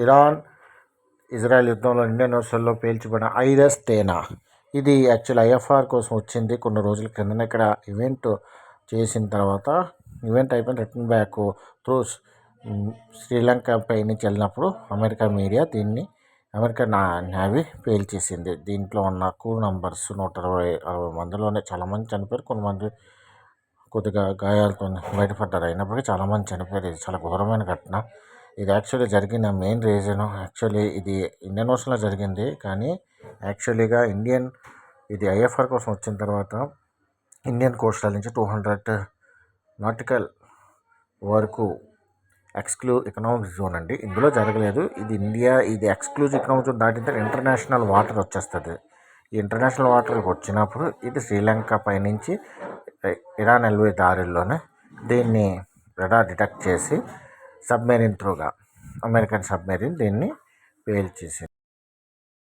Iran Israel యుద్ధంలో Indian ఓషన్లో పేల్చిబడిన ఐరస్ తేనా. ఇది actual IFR కోసం వచ్చింది కొన్ని రోజుల కిందన. ఇక్కడ ఈవెంట్ చేసిన తర్వాత ఈవెంట్ అయిపోయిన రిటర్న్ బ్యాక్ త్రూ శ్రీలంక పై నుంచి వెళ్ళినప్పుడు అమెరికా మీడియా దీన్ని అమెరికా నేవీ పేల్చేసింది. దీంట్లో ఉన్న క్రూ నంబర్స్ 160 మందిలోనే చాలామంది చనిపోయారు, కొంతమంది కొద్దిగా గాయాలతో బయటపడ్డారు. అయినప్పటికీ చాలామంది చనిపోయారు. ఇది చాలా ఘోరమైన ఘటన. ఇది యాక్చువల్లీ జరిగిన మెయిన్ రీజన్ యాక్చువల్లీ ఇది ఇండియన్ ఓషన్లో జరిగింది, కానీ యాక్చువల్లీగా ఇది ఐఎఫ్ఆర్ కోసం వచ్చిన తర్వాత ఇండియన్ కోస్టల్ నుంచి 200 నాటికల్ వరకు ఎక్స్క్లూజివ్ ఎకనామిక్ జోన్ అండి. ఇందులో జరగలేదు. ఇది ఎక్స్క్లూజివ్ ఎకనామిక్ జోన్ దాటితే ఇంటర్నేషనల్ వాటర్ వచ్చేస్తుంది. ఈ ఇంటర్నేషనల్ వాటర్కి వచ్చినప్పుడు ఇది శ్రీలంక పైనుంచి ఇరాన్ వెళ్ళే దారిలోనే దీన్ని రడార్ డిటెక్ట్ చేసి సబ్మెరీన్ త్రూగా అమెరికన్ సబ్మెరీన్ దీన్ని పేల్చేసింది.